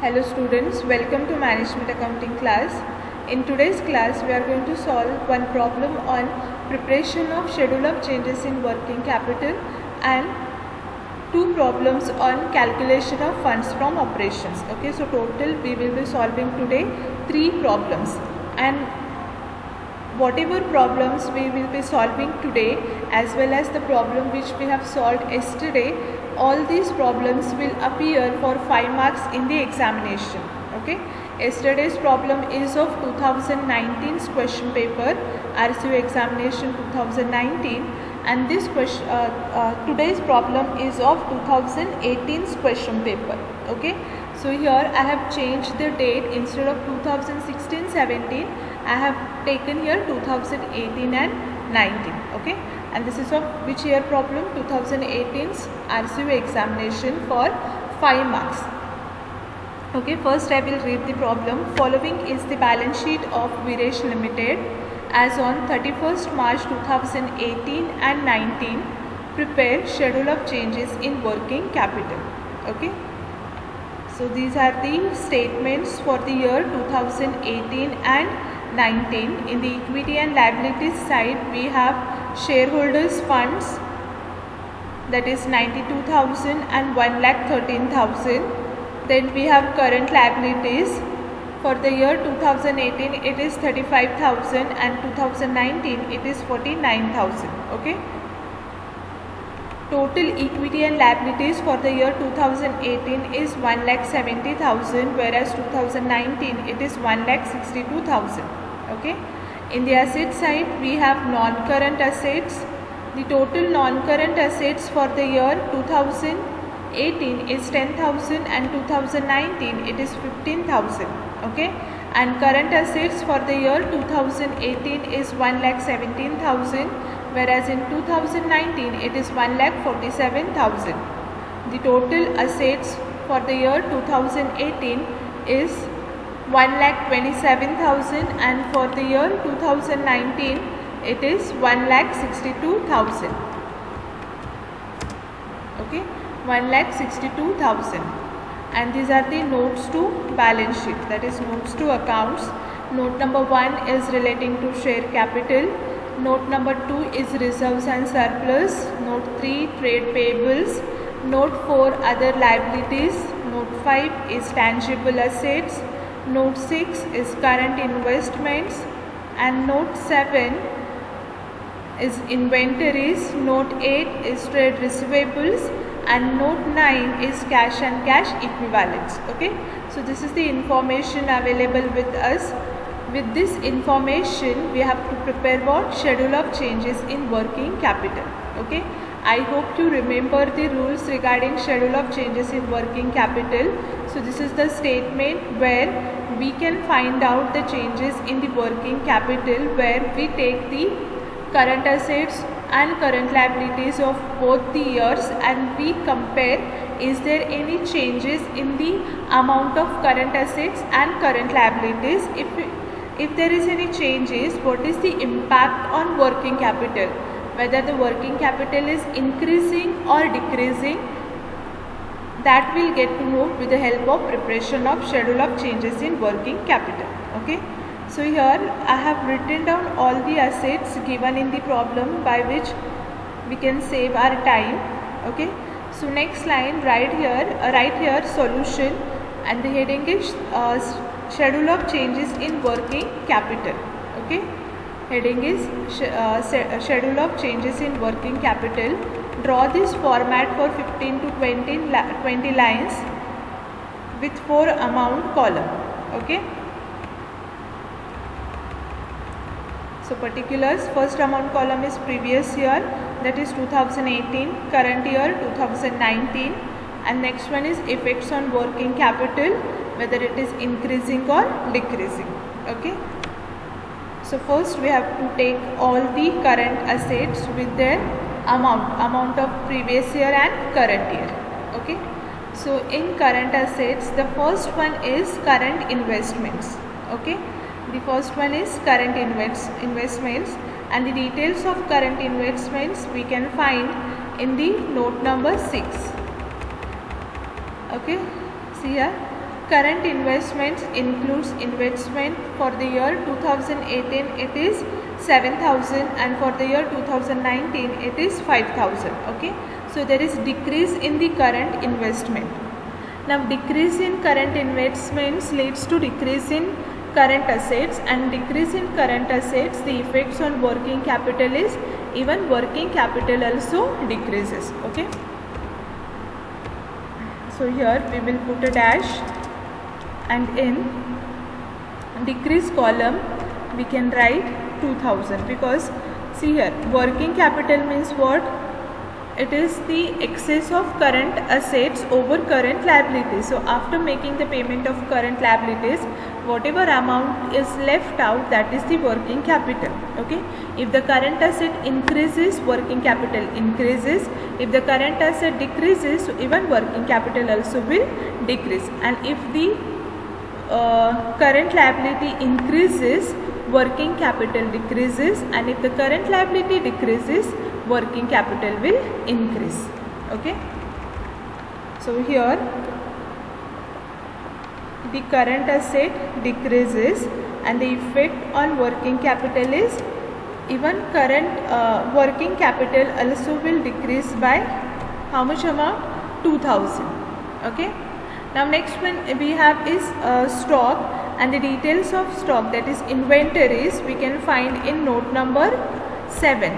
Hello students, welcome to Management Accounting class. In today's class, we are going to solve one problem on preparation of schedule of changes in working capital and two problems on calculation of funds from operations. Okay, so total we will be solving today 3 problems, and whatever problems we will be solving today as well as the problem which we have solved yesterday, all these problems will appear for 5 marks in the examination. Okay, yesterday's problem is of 2019's question paper, RCU examination 2019, and this question today's problem is of 2018's question paper. Okay, so here I have changed the date. Instead of 2016-17 I have taken here 2018 and 19. Okay, and this is of which year problem? 2018's RCU examination for 5 marks. Okay, first I will read the problem. Following is the balance sheet of Viresh Limited as on 31st March 2018 and 19. Prepare schedule of changes in working capital. Okay, so these are the statements for the year 2018 and 19. In the equity and liabilities side, we have shareholders funds, that is 92,000 and 1,13,000. Then we have current liabilities. For the year 2018 it is 35,000 and 2019 it is 49,000. Okay, total equity and liabilities for the year 2018 is 1,70,000, whereas 2019 it is 1,62,000. Okay, in the asset side we have non-current assets. The total non-current assets for the year 2018 is 10,000 and 2019 it is 15,000. Okay, and current assets for the year 2018 is 1,17,000, whereas in 2019 it is 1,47,000. The total assets for the year 2018 is 1,27,000 and for the year 2019 it is 1,62,000. Okay, 1,62,000. And these are the notes to balance sheet, that is notes to accounts. Note number 1 is relating to share capital. Note number 2 is reserves and surplus. Note 3 trade payables. Note 4 other liabilities. Note 5 is tangible assets. Note 6 is current investments, and note 7 is inventories. Note 8 is trade receivables, and note 9 is cash and cash equivalents. Okay, so this is the information available with us. With this information we have to prepare what? Schedule of changes in working capital. Okay, I hope you remember the rules regarding schedule of changes in working capital. So this is the statement where we can find out the changes in the working capital, where we take the current assets and current liabilities of both the years and we compare, is there any changes in the amount of current assets and current liabilities. If there is any changes, what is the impact on working capital, whether the working capital is increasing or decreasing, that we'll get to know with the help of preparation of schedule of changes in working capital. Okay, so here I have written down all the assets given in the problem by which we can save our time. Okay, so next line, write here solution, and the heading is schedule of changes in working capital. Okay, heading is schedule of changes in working capital. Draw this format for 15 to 20 lines with 4 amount column. Okay, so particulars, first amount column is previous year, that is 2018, current year 2019, and next one is effects on working capital, whether it is increasing or decreasing. Okay, so first we have to take all the current assets with their amount of previous year and current year. Okay, so in current assets the first one is current investments. Okay, the first one is current investments, and the details of current investments we can find in the note number 6. Okay, see here, current investments includes investment for the year 2018 it is 7,000 and for the year 2019 it is 5,000. Okay, so there is decrease in the current investment. Now decrease in current investments leads to decrease in current assets, and decrease in current assets, the effects on working capital is even working capital also decreases. Okay, so here we will put a dash, and in decrease column we can write 2,000, because see here working capital means what? It is the excess of current assets over current liabilities. So after making the payment of current liabilities, whatever amount is left out, that is the working capital. Okay, if the current asset increases, working capital increases. If the current asset decreases, so even working capital also will decrease. And if the current liability increases, working capital decreases, and if the current liability decreases, working capital will increase. Okay, so here the current asset decreases and the effect on working capital is even current working capital also will decrease by how much amount? 2,000. Okay, now next one we have is stock, and the details of stock, that is inventories, we can find in note number 7.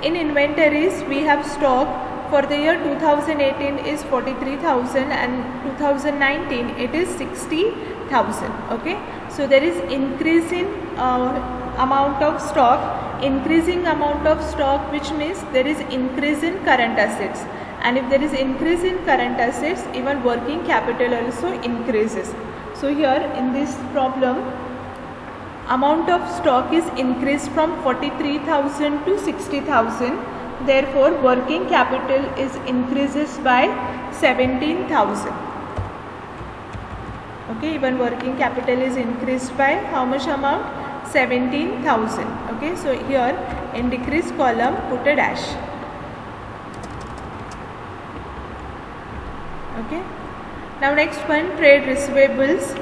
In inventories we have stock for the year 2018 is 43,000 and 2019 it is 60,000. Okay, so there is increase in amount of stock, increasing amount of stock, which means there is increase in current assets, and if there is increase in current assets, even working capital also increases. So here in this problem, amount of stock is increased from 43,000 to 60,000. Therefore, working capital is increases by 17,000. Okay, even working capital is increased by how much amount? 17,000. Okay, so here in decrease column put a dash. Okay, now next one, trade receivables.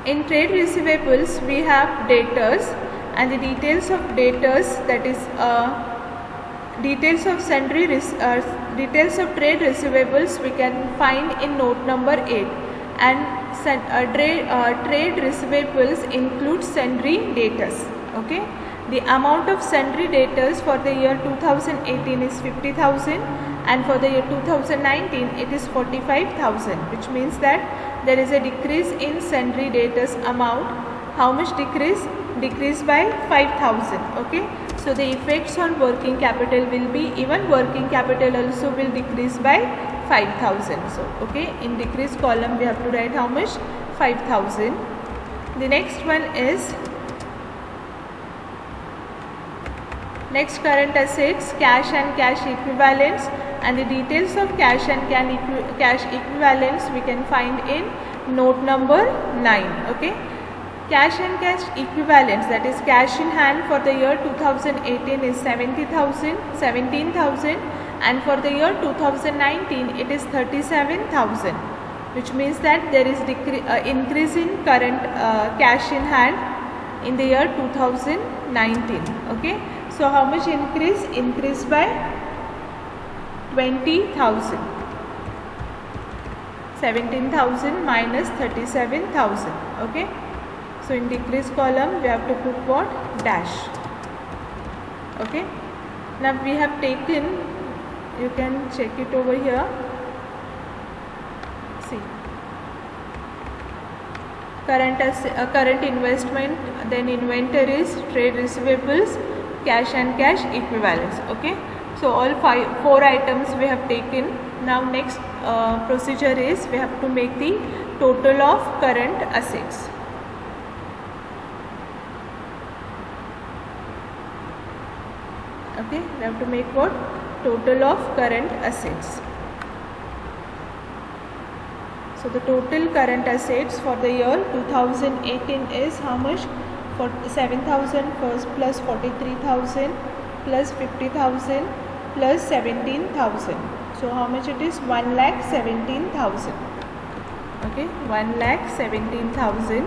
In trade receivables we have debtors, and the details of debtors, that is details of sundry details of trade receivables we can find in note number 8, and trade receivables include sundry debtors. Okay, the amount of sundry debtors for the year 2018 is 50,000 and for the year 2019 it is 45,000, which means that there is a decrease in sundry debtors amount. How much decrease? Decrease by 5,000. Okay, so the effects on working capital will be even working capital also will decrease by 5,000. So okay, in decrease column we have to write how much? 5,000. The next one is next current assets, cash and cash equivalents, and the details of cash and cash equivalents we can find in note number 9. Okay, cash and cash equivalents, that is cash in hand for the year 2018 is 17,000 and for the year 2019 it is 37,000, which means that there is increase in current cash in hand in the year 2019. Okay, so how much increase? Increase by 20,000. 17,000 minus 37,000. Okay, so in decrease column we have to put what? Dash. Okay, now we have taken, you can check it over here. See, current investment, then inventories, trade receivables, cash and cash equivalents. Okay, so all 4 items we have taken. Now next procedure is we have to make the total of current assets. Okay, we have to make what? Total of current assets. So the total current assets for the year 2018 is how much? 7,000 plus 43,000 plus 50,000 plus 17,000. So how much it is? 1,17,000. Okay, 1,17,000.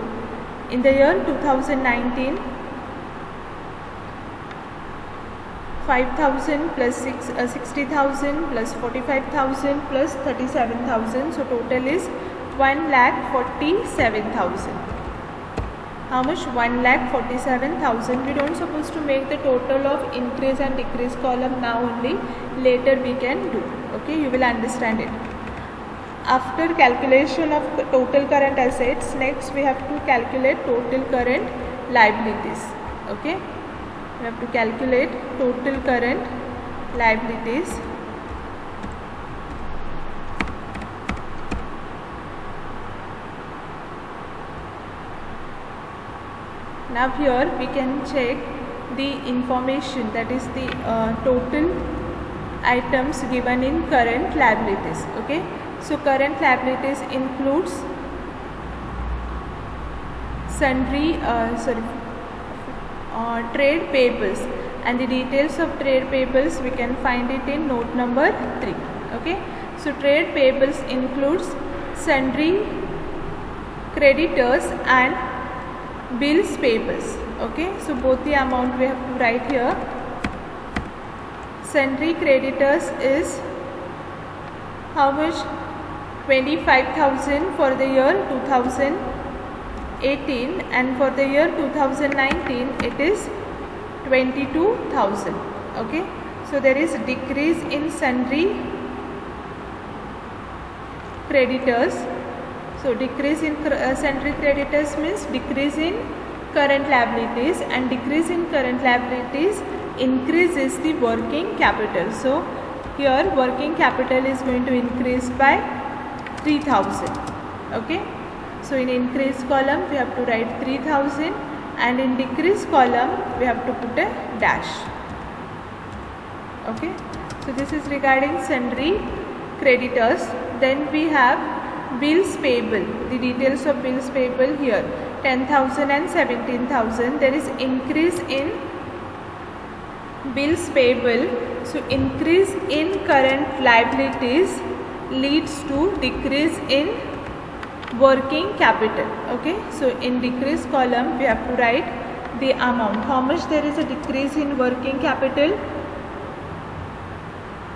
In the year 2019, 5,000 plus 60,000 plus 45,000 plus 37,000. So total is 1,47,000. How much? 1,47,000. We don't supposed to make the total of increase and decrease column now only. Later we can do. Okay, you will understand it. After calculation of total current assets, next we have to calculate total current liabilities. Okay, we have to calculate total current liabilities. Now here we can check the information, that is the total items given in current liabilities. Okay, so current liabilities includes sundry trade payables, and the details of trade payables we can find it in note number 3. Okay, so trade payables includes sundry creditors and bills payables. Okay, so both the amount we have to write here. Sundry creditors is how much? 25,000 for the year 2018, and for the year 2019 it is 22,000. Okay, so there is decrease in sundry creditors. So decrease in sundry creditors means decrease in current liabilities, and decrease in current liabilities increases the working capital. So here working capital is going to increase by 3,000. Okay, so in increase column we have to write 3,000, and in decrease column we have to put a dash. Okay, so this is regarding sundry creditors. Then we have bills payable. The details of bills payable here, 10,000 and 17,000. There is increase in bills payable. So increase in current liabilities leads to decrease in working capital. Okay, so in decrease column we have to write the amount. How much there is a decrease in working capital?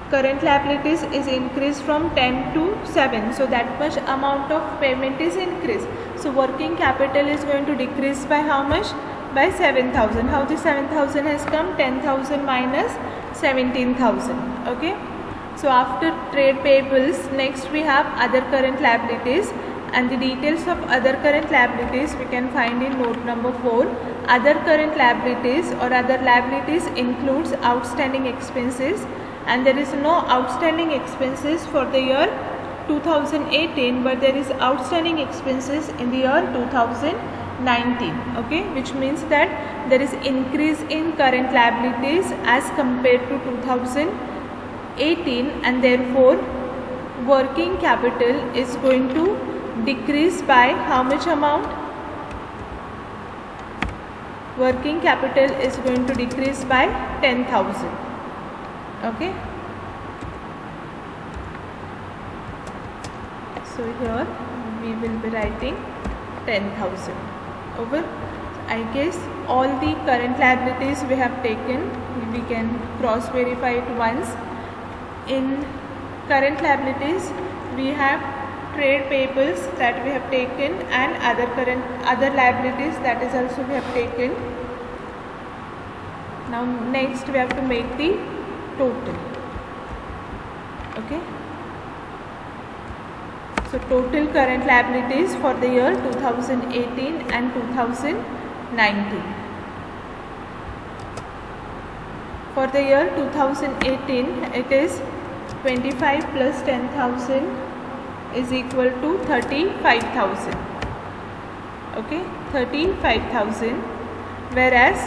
Current liabilities is increased from 10 to 7, so that much amount of payment is increased. So working capital is going to decrease by how much? By 7,000. How the 7,000 has come? 10,000 minus 17,000. Okay, so after trade payables, next we have other current liabilities, and the details of other current liabilities we can find in note number 4. Other current liabilities or other liabilities includes outstanding expenses, and there is no outstanding expenses for the year 2018, but there is outstanding expenses in the year 2019. Okay, which means that there is increase in current liabilities as compared to 2018, and therefore working capital is going to decrease by how much amount? Working capital is going to decrease by 10,000. Okay, so here we will be writing 10,000 over. I guess all the current liabilities we have taken, we can cross verify it once. In current liabilities we have trade payables that we have taken, and other liabilities that is also we have taken. Now next we have to make the total. Okay, so total current liabilities for the year 2018 and 2019. For the year 2018 it is 25 plus 10,000 is equal to 35,000. Okay, 35,000, whereas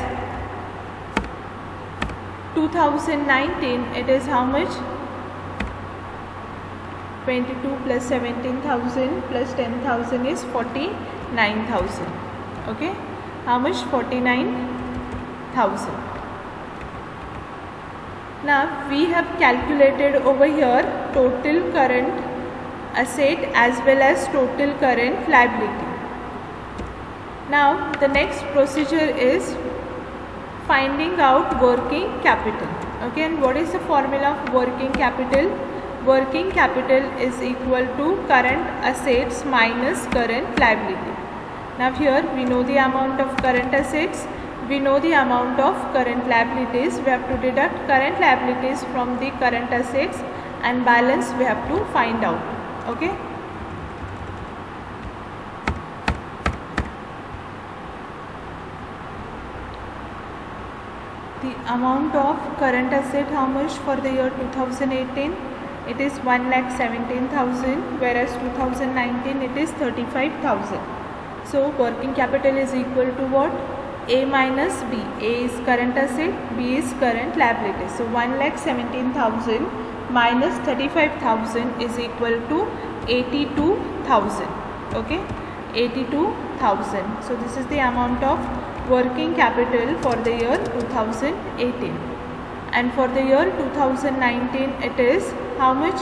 2019 it is how much? 22 plus 17,000 plus 10,000 is 49,000. Okay, how much? 49,000. Now we have calculated over here total current asset as well as total current liability. Now the next procedure is finding out working capital. Okay, and what is the formula of working capital? Working capital is equal to current assets minus current liability. Now here we know the amount of current assets, we know the amount of current liabilities. We have to deduct current liabilities from the current assets and balance we have to find out. Okay. The amount of current asset, how much for the year 2018? It is 1,17,000, whereas 2019 it is 35,000. So working capital is equal to what? A minus B. A is current asset, B is current liability. So 1,17,000 minus 35,000 is equal to 82,000. Okay, 82,000. So this is the amount of working capital for the year 2018. And for the year 2019 it is how much?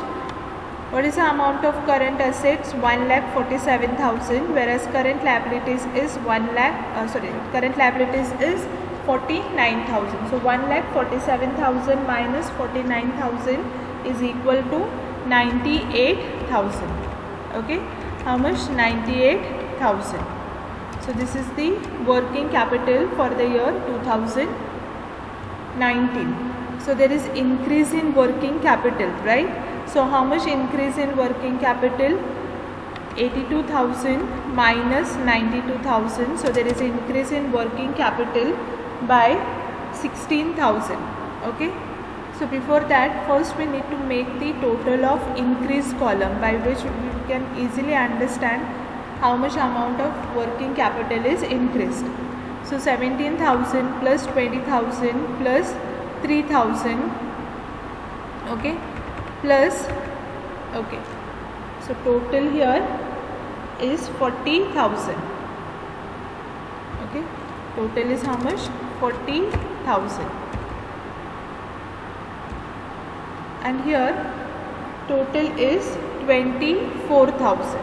What is the amount of current assets? 1,47,000, whereas current liabilities is current liabilities is 49,000. So 1,47,000 minus 49,000 is equal to 98,000. Okay, how much? 98,000. So this is the working capital for the year 2019. So there is increase in working capital, right? So how much increase in working capital? 82,000 minus 92,000. So there is increase in working capital by 16,000. Okay. So before that, first we need to make the total of increase column, by which we can easily understand how much amount of working capital is increased. So 17,000 plus 20,000 plus 3,000. Okay. Plus, okay, so total here is 40,000. Okay, total is how much? 40,000. And here total is 24,000.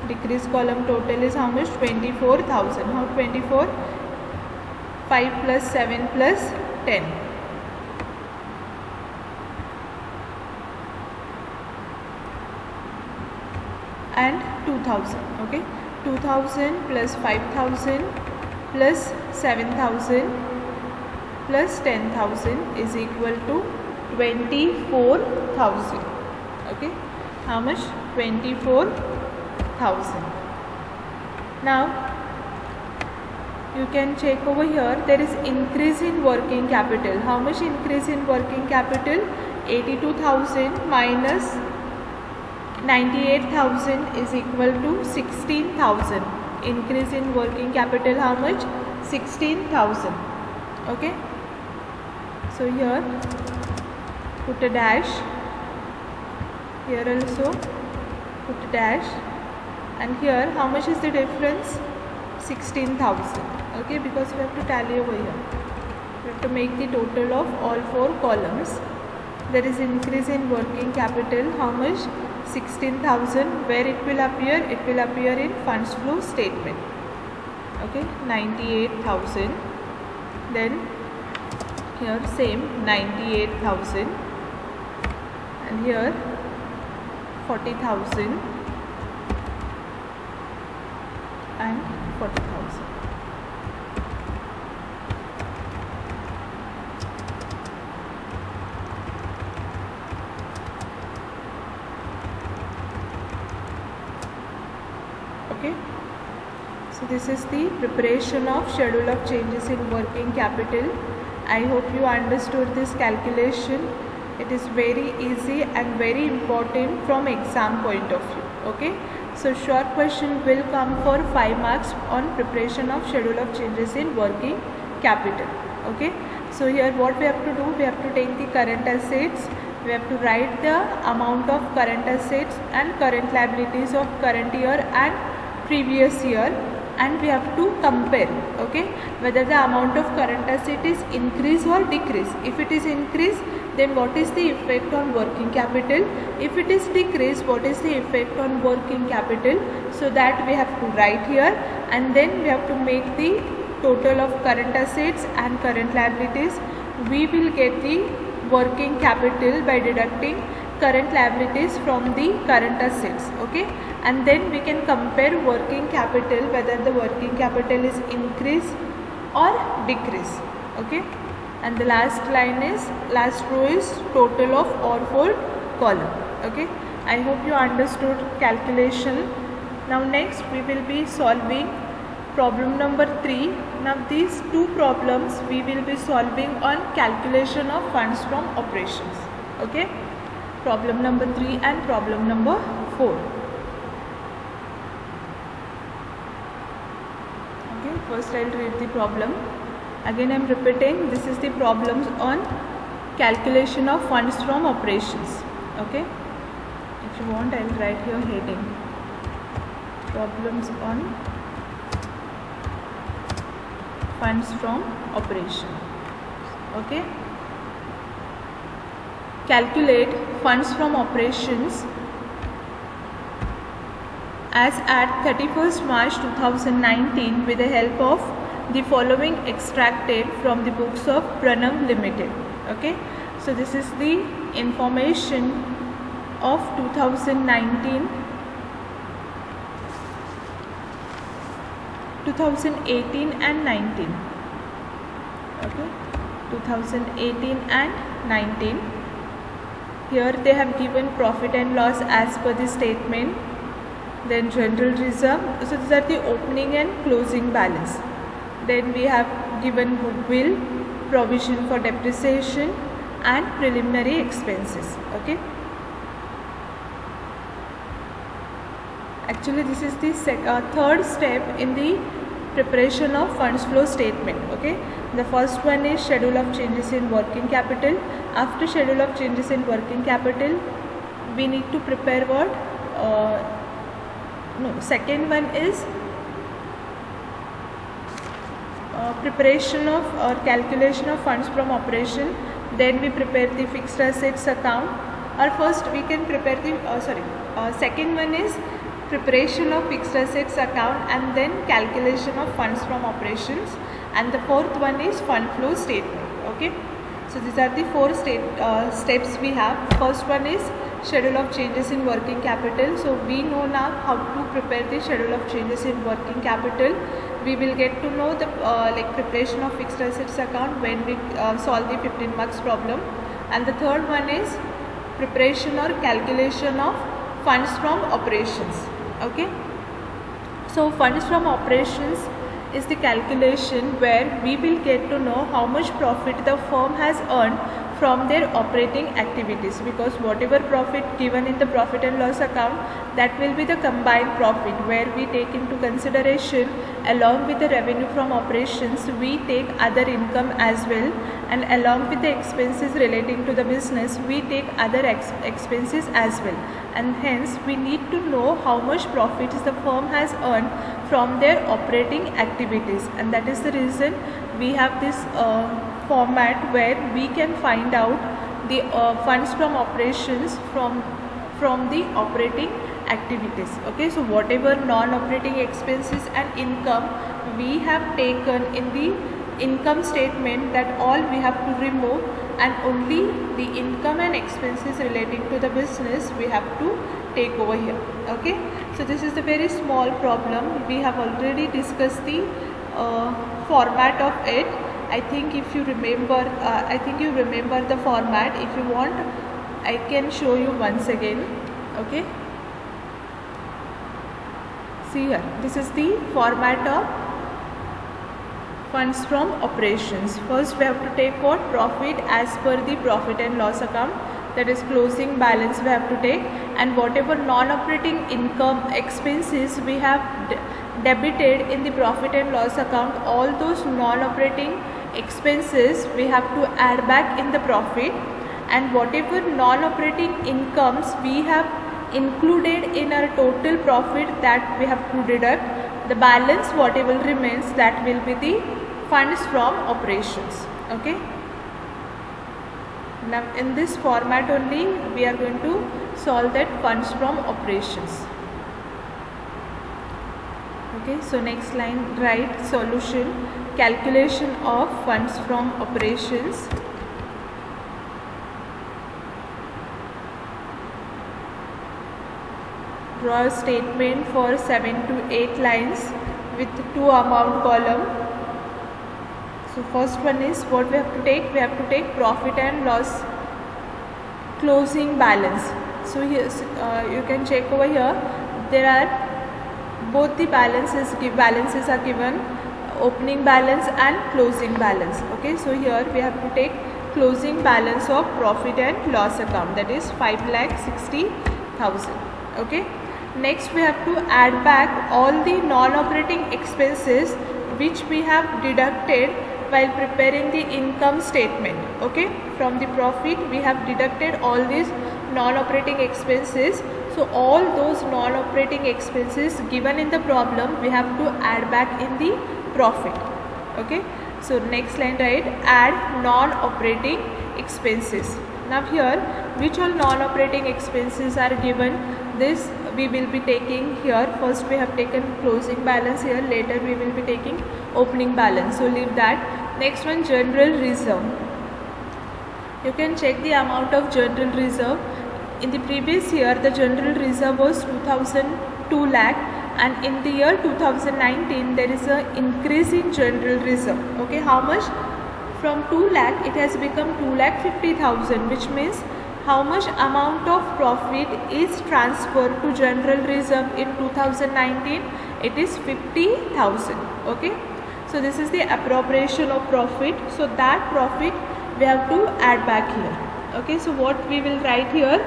Decrease column total is how much? 24,000. How 24? 5 plus 7 plus 10. And 2,000. Okay, 2,000 plus 5,000 plus 7,000 plus 10,000 is equal to 24,000. Okay, how much? 24,000. Now you can check over here, there is increase in working capital. How much increase in working capital? 82,000 minus 98,000 is equal to 16,000. Increase in working capital how much? 16,000. Okay. So here put a dash. Here also put a dash. And here how much is the difference? 16,000. Okay, because we have to tally over here. We have to make the total of all four columns. There is increase in working capital. How much? 16,000. Where it will appear? It will appear in funds flow statement. Okay, 98,000. Then here same 98,000. And here 40,000 and 40,000. Okay, so this is the preparation of schedule of changes in working capital. I hope you understood this calculation. It is very easy and very important from exam point of view. Okay, so short question will come for 5 marks on preparation of schedule of changes in working capital. Okay, so here what we have to do, we have to take the current assets, we have to write the amount of current assets and current liabilities of current year and previous year, and we have to compare, okay, whether the amount of current asset is increase or decrease. If it is increase, then what is the effect on working capital? If it is decreased, what is the effect on working capital? So that we have to write here, and then we have to make the total of current assets and current liabilities. We will get the working capital by deducting current liabilities from the current assets. Okay, and then we can compare working capital, whether the working capital is increase or decrease. Okay, and the last row is total of all four column. Okay, I hope you understood calculation. Now next we will be solving problem number 3. Now these two problems we will be solving on calculation of funds from operations. Okay, problem number 3 and problem number 4. Okay, first I will read the problem. Again I am repeating, this is the problems on calculation of funds from operations. Okay, if you want I will write here heading, problems on funds from operation. Okay, calculate funds from operations as at 31st March 2019 with the help of the following extracted from the books of Pranav Limited. Okay, so this is the information of 2019, 2018 and 19. Okay, 2018 and 19. Here they have given profit and loss as per the statement, then general reserve. So these are the opening and closing balance. Then we have given goodwill, provision for depreciation and preliminary expenses. Okay, actually this is the third step in the preparation of funds flow statement. Okay, the first one is schedule of changes in working capital. After schedule of changes in working capital, we need to prepare what? Second one is preparation of or calculation of funds from operation. Then we prepare the fixed assets account. Or first we can prepare the second one is preparation of fixed assets account and then calculation of funds from operations, and the fourth one is fund flow statement. Okay, so these are the four steps we have. First one is schedule of changes in working capital. So we know now how to prepare the schedule of changes in working capital. We will get to know the preparation of fixed assets account when we solve the 15 marks problem. And the third one is preparation or calculation of funds from operations. Okay, so funds from operations is the calculation where we will get to know how much profit the firm has earned from their operating activities, because whatever profit given in the profit and loss account, that will be the combined profit, where we take into consideration along with the revenue from operations we take other income as well, and along with the expenses relating to the business we take other expenses as well, and hence we need to know how much profits the firm has earned from their operating activities. And that is the reason we have this format where we can find out the funds from operations from the operating activities. Okay, so whatever non-operating expenses and income we have taken in the income statement, that all we have to remove, and only the income and expenses relating to the business we have to take over here. Okay, so this is the very small problem. We have already discussed the format of it. I think if you remember, the format. If you want, I can show you once again. Okay, see here, this is the format of funds from operations. First we have to take what? Profit as per the profit and loss account, that is closing balance we have to take, and whatever non-operating income expenses we have debited in the profit and loss account, all those non-operating expenses we have to add back in the profit, and whatever non-operating incomes we have included in our total profit, that we have to deduct. The balance whatever remains, that will be the funds from operations. Okay, Now in this format only we are going to solve that funds from operations. Okay, so next line, write solution, calculation of funds from operations. Draw a statement for 7 to 8 lines with 2 amount column. So first one is what we have to take. We have to take profit and loss closing balance. So here you can check over here. There are both the balances are given, opening balance and closing balance. Okay, so here we have to take closing balance of profit and loss account, that is 5,60,000. Okay, next we have to add back all the non-operating expenses which we have deducted while preparing the income statement. Okay, from the profit we have deducted all these non-operating expenses. So all those non-operating expenses given in the problem we have to add back in the profit. Okay, so next line, write add non-operating expenses. Now here which all non-operating expenses are given, this we will be taking here. First we have taken closing balance here, later we will be taking opening balance, so leave that. Next one, general reserve. You can check the amount of general reserve. In the previous year the general reserve was 2 lakh, and in the year 2019 there is a increase in general reserve. Okay, how much? From 2 lakh it has become 2,50,000, which means how much amount of profit is transferred to general reserve in 2019? It is 50,000. Okay, so this is the appropriation of profit. So that profit we have to add back here. Okay, so what we will write here?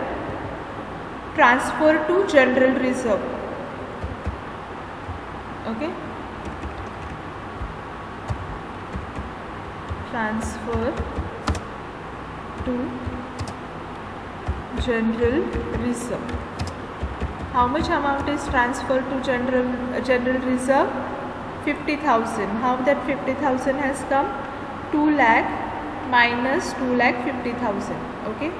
Transfer to general reserve. Okay, transfer to general reserve. How much amount is transferred to general reserve? 50,000. How that 50,000 has come? 2 lakh minus 2,50,000. Okay,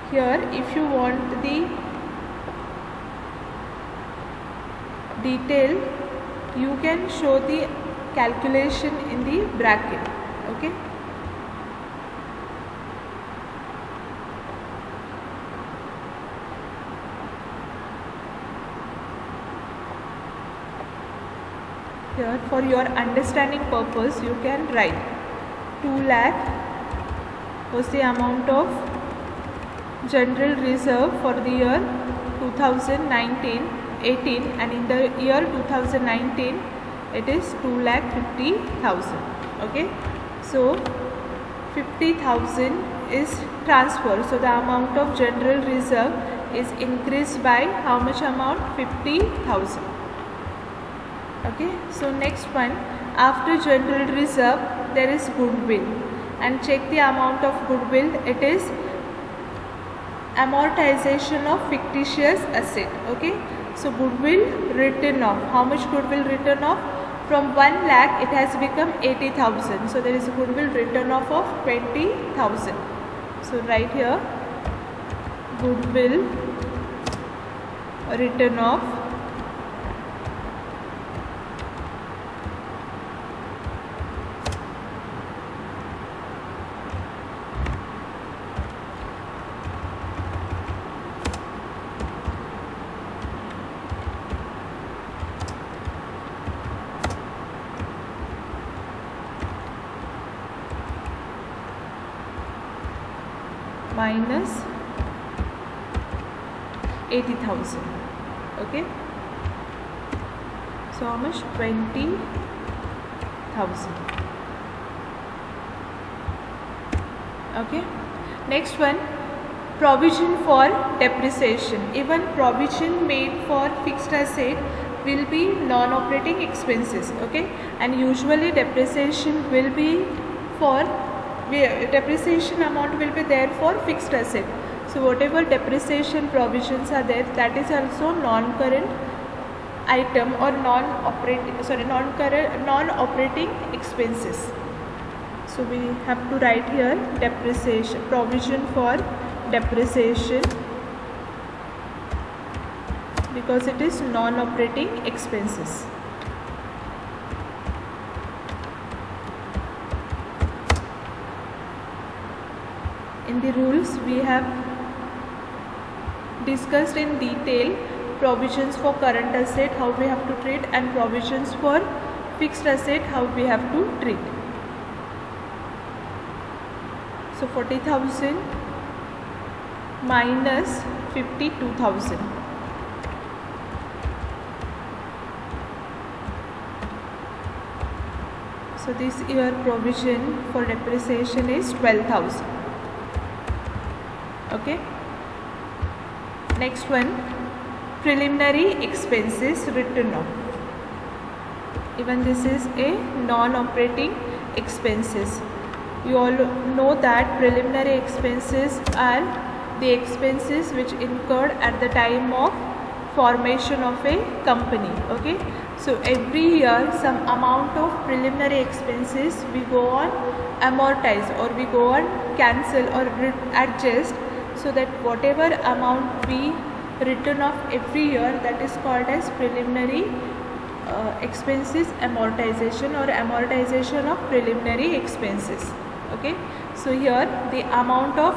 here if you want the detail you can show the calculation in the bracket. Okay, here for your understanding purpose you can write 2 lakh was the amount of general reserve for the year 2019-18, and in the year 2019 it is 2,50,000. Okay, so 50,000 is transferred, so the amount of general reserve is increased by how much amount? 50,000. Okay, so next one, after general reserve there is goodwill, and check the amount of goodwill. It is amortization of fictitious asset. Okay, so goodwill written off. How much goodwill written off? From 1 lakh it has become 80,000. So there is a goodwill written off of 20,000. So write here goodwill written off minus 80,000. Okay, so how much? 20,000. Okay, next one, provision for depreciation. Even provision made for fixed asset will be non-operating expenses. Okay, and usually depreciation will be for depreciation amount will be there for fixed asset. So whatever depreciation provisions are there, that is also non-current item or non-operating expenses. So we have to write here depreciation, provision for depreciation, because it is non-operating expenses. In the rules we have discussed in detail provisions for current asset, how we have to treat, and provisions for fixed asset, how we have to treat. So 40,000 minus 52,000. So this year provision for depreciation is 12,000. Okay. Next one, preliminary expenses written off. Even this is a non-operating expenses. You all know that preliminary expenses are the expenses which incurred at the time of formation of a company. Okay. So every year some amount of preliminary expenses we go on amortize, or we go on cancel or adjust, so that whatever amount we written off every year, that is called as preliminary expenses amortization, or amortization of preliminary expenses. Okay. So here the amount of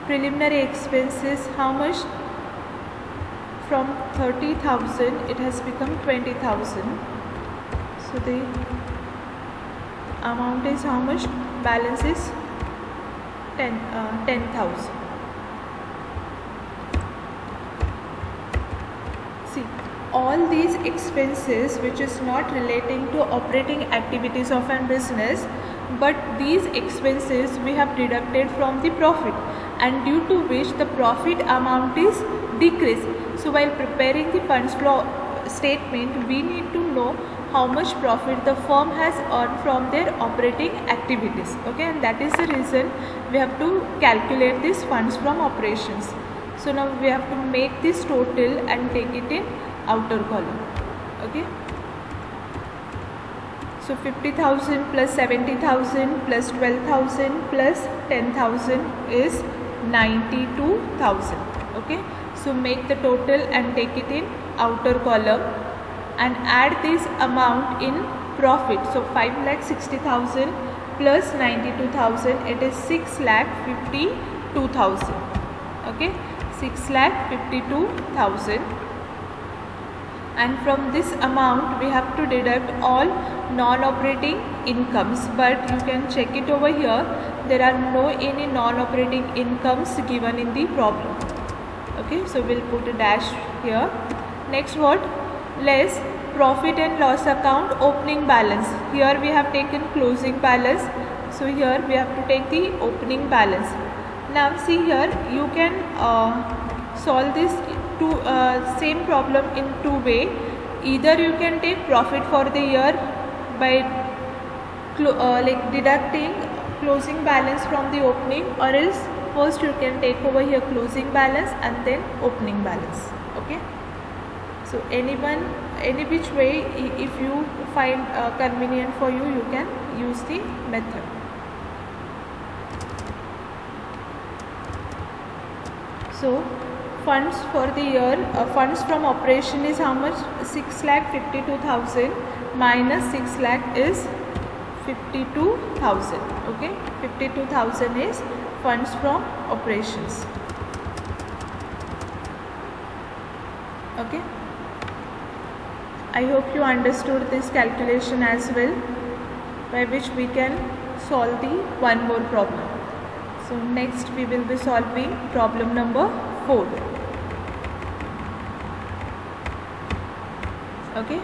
preliminary expenses, how much? From 30,000 it has become 20,000. So the amount is how much? Balance is 10,000. See, all these expenses which is not relating to operating activities of a business, but these expenses we have deducted from the profit, and due to which the profit amount is decreased. So while preparing the funds flow statement, we need to know how much profit the firm has earned from their operating activities. Okay, and that is the reason we have to calculate these funds from operations. So now we have to make this total and take it in outer column. Okay. So 50,000 plus 70,000 plus 12,000 plus 10,000 is 92,000. Okay. So make the total and take it in outer column and add this amount in profit. So 5,60,000 plus 92,000, it is 6,52,000. Okay, 6,52,000. And from this amount we have to deduct all non-operating incomes, but you can check it over here. There are no any non-operating incomes given in the problem. Okay, so we'll put a dash here. Next, what? Less profit and loss account opening balance. Here we have taken closing balance, so here we have to take the opening balance. Now see here, you can solve this same problem in two ways. Either you can take profit for the year by deducting closing balance from the opening, or else first you can take over here closing balance and then opening balance. Okay, so any which way, if you find convenient for you, you can use the method. So funds for the year, funds from operation is how much? 6,52,000 minus 6 lakh is 52,000. Okay, 52,000 is funds from operations. Okay, I hope you understood this calculation as well, by which we can solve the one more problem. So next we will be solving problem number 4. Okay,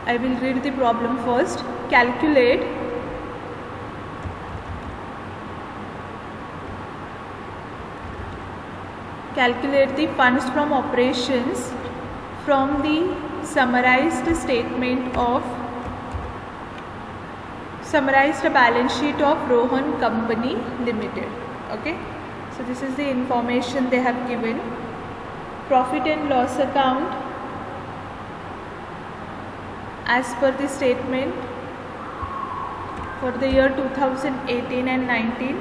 I will read the problem first. Calculate the funds from operations from the summarized balance sheet of Rohan Company Limited. Okay, so this is the information they have given. Profit and loss account as per the statement for the year 2018 and 19.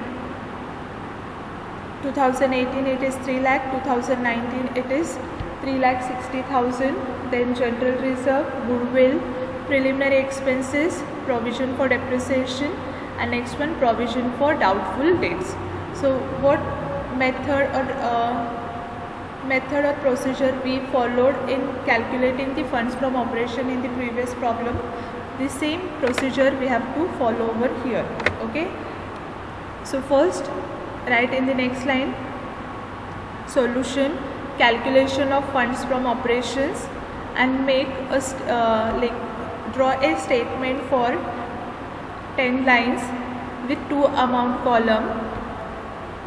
2018 it is 3 lakh, 2019 it is 3,60,000. Then general reserve, goodwill, preliminary expenses, provision for depreciation, and next one provision for doubtful debts. So what method or procedure we followed in calculating the funds from operation in the previous problem, the same procedure we have to follow over here. Okay, so first write in the next line solution, calculation of funds from operations, and make a draw a statement for 10 lines with 2 amount column.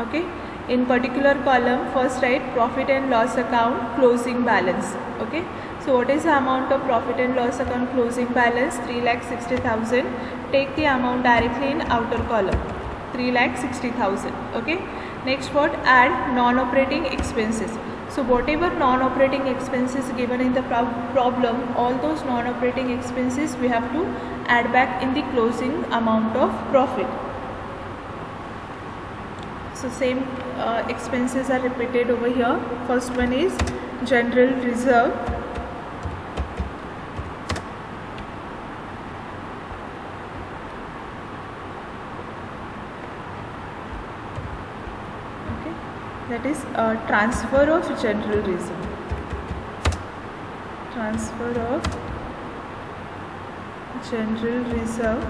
Okay, in particular column first write profit and loss account closing balance. Okay, so what is the amount of profit and loss account closing balance? 3,60,000. Take the amount directly in outer column, 3,60,000. Okay, next what? Add non-operating expenses. So whatever non-operating expenses given in the problem, all those non-operating expenses we have to add back in the closing amount of profit. So same expenses are repeated over here. First one is general reserve. Okay, that is transfer of general reserve. Transfer of general reserve.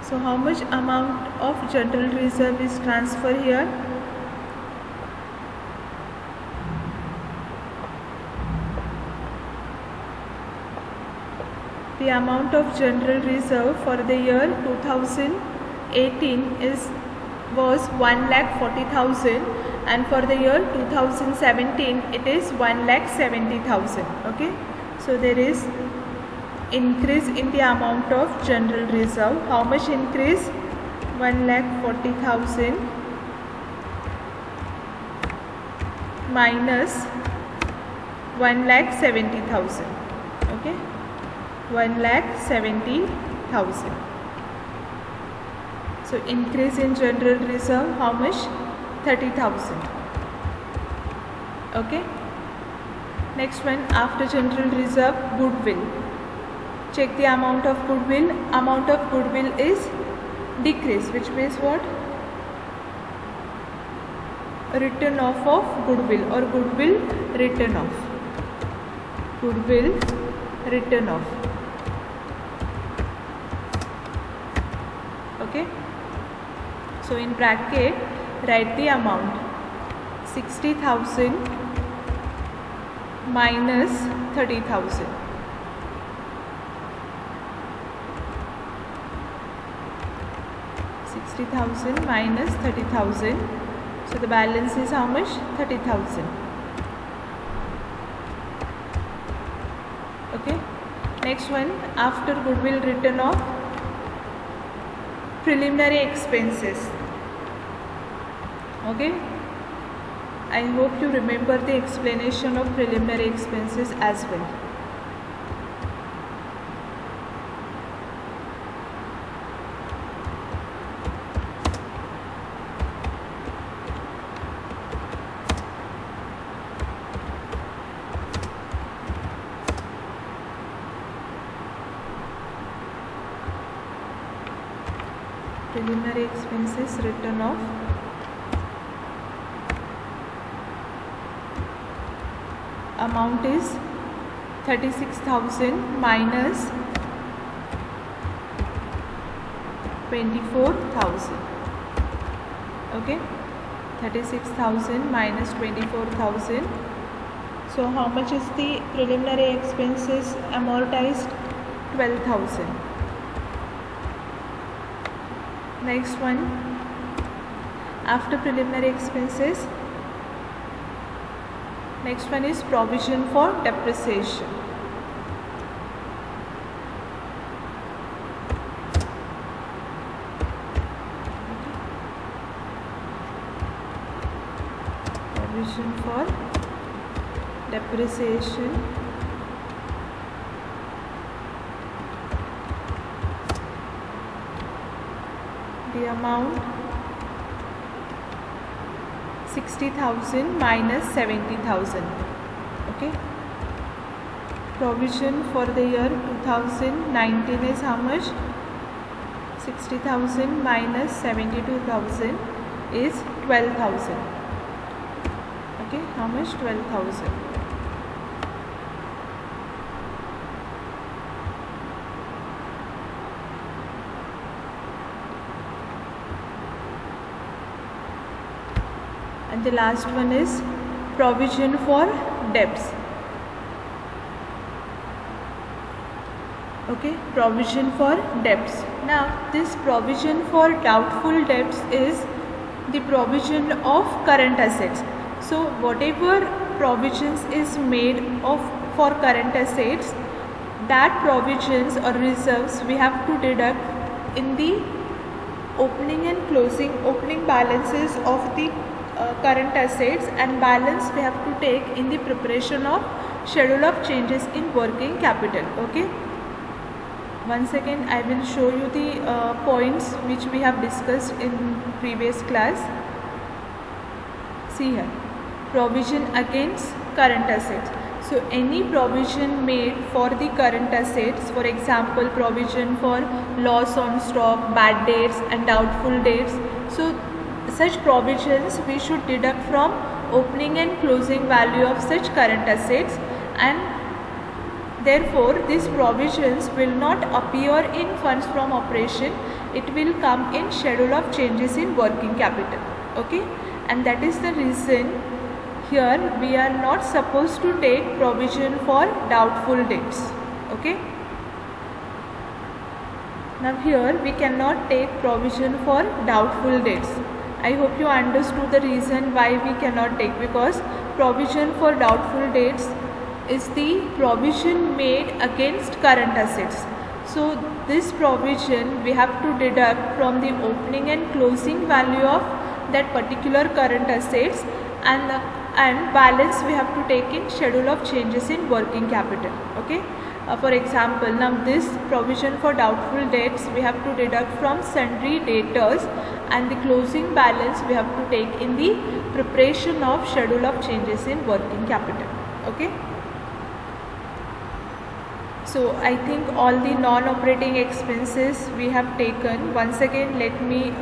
So how much amount of general reserve is transferred here? The amount of general reserve for the year 2018 was 1,40,000, and for the year 2017 it is 1,70,000. Okay, so there is increase in the amount of general reserve. How much increase? 1,40,000 minus 1,70,000. Okay, 1,70,000. So increase in general reserve how much? 30,000. Okay, next one, after general reserve, goodwill. Check the amount of goodwill. Amount of goodwill is decrease, which means what? Written off of goodwill, or goodwill written off. Goodwill written off. Okay, so in bracket write the amount 60,000 minus 30,000. 60,000 minus 30,000. So the balance is how much? 30,000. Okay, next one, after goodwill written off, preliminary expenses. Okay, I hope you remember the explanation of preliminary expenses as well. Preliminary expenses written off. Amount is 36,000 minus 24,000. Okay, 36,000 minus 24,000. So how much is the preliminary expenses amortized? 12,000. Next one, after preliminary expenses, next one is provision for depreciation. Provision for depreciation, the amount 60,000 minus 70,000. Okay, provision for the year 2019 is how much? 60,000 minus 72,000 is 12,000. Okay, how much? 12,000. And the last one is provision for debts. Okay, provision for debts. Now this provision for doubtful debts is the provision of current assets. So whatever provisions is made for current assets, that provisions or reserves we have to deduct in the opening and closing opening balances of the current assets, and balance we have to take in the preparation of schedule of changes in working capital. Okay, once again I will show you the points which we have discussed in previous class. See here, provision against current assets. So any provision made for the current assets, for example provision for loss on stock, bad debts and doubtful debts, so such provisions we should deduct from opening and closing value of such current assets, and therefore these provisions will not appear in funds from operation, it will come in schedule of changes in working capital. Okay, and that is the reason here we are not supposed to take provision for doubtful debts. Okay, now here we cannot take provision for doubtful debts. I hope you understood the reason why we cannot take, because provision for doubtful debts is the provision made against current assets. So this provision we have to deduct from the opening and closing value of that particular current assets, and balance we have to take in schedule of changes in working capital. Okay, for example, now this provision for doubtful debts we have to deduct from sundry debtors, and the closing balance we have to take in the preparation of schedule of changes in working capital. Okay, so I think all the non-operating expenses we have taken. Once again let me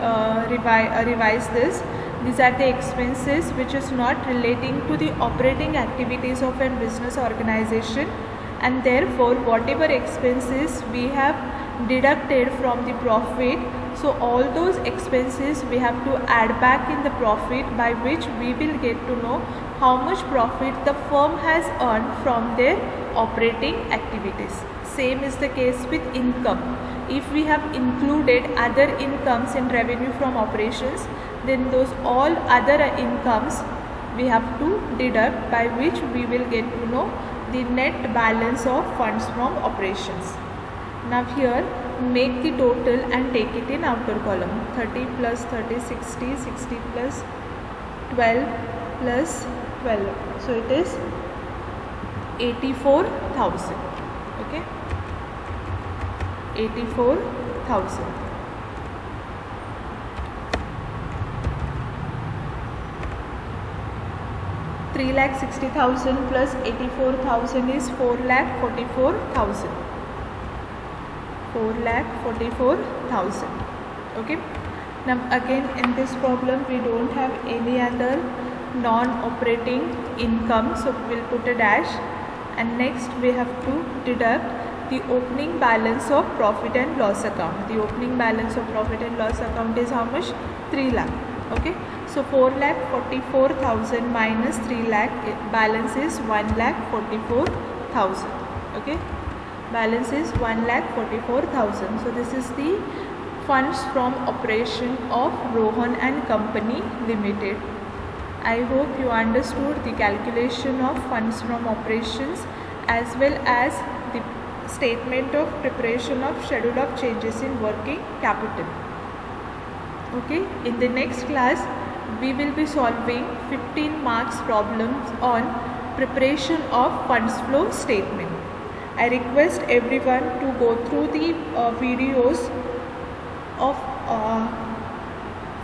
revise this. These are the expenses which is not relating to the operating activities of a business organization, and therefore whatever expenses we have deducted from the profit, so all those expenses we have to add back in the profit, by which we will get to know how much profit the firm has earned from their operating activities. Same is the case with income. If we have included other incomes in revenue from operations, then those all other incomes we have to deduct, by which we will get to know the net balance of funds from operations. Now here make the total and take it in outer column. 30 plus 30, 60, 60 plus 12 plus 12. So it is 84,000. Okay, 84,000. $3,60,000 plus 84,000 is 4,44,000. 4,44,000. Okay. Now again in this problem we don't have any other non-operating income, so we will put a dash, and next we have to deduct the opening balance of profit and loss account. The opening balance of profit and loss account is how much? 3 lakh. Okay, so 4,44,000 minus 3 lakh, balance is 1,44,000. Okay, balance is 1,44,000. So this is the funds from operation of Rohan and Company Limited. I hope you understood the calculation of funds from operations as well as the statement of preparation of schedule of changes in working capital. Okay, in the next class we will be solving 15 marks problems on preparation of funds flow statement. I request everyone to go through the videos of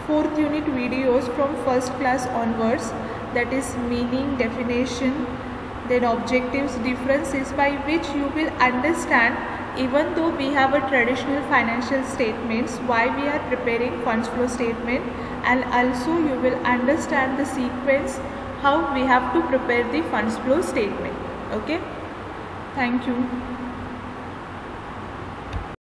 4th unit videos from first class onwards, that is meaning, definition, then objectives, differences, by which you will understand, even though we have a traditional financial statements, why we are preparing funds flow statement, and also you will understand the sequence how we have to prepare the funds flow statement. Okay, thank you.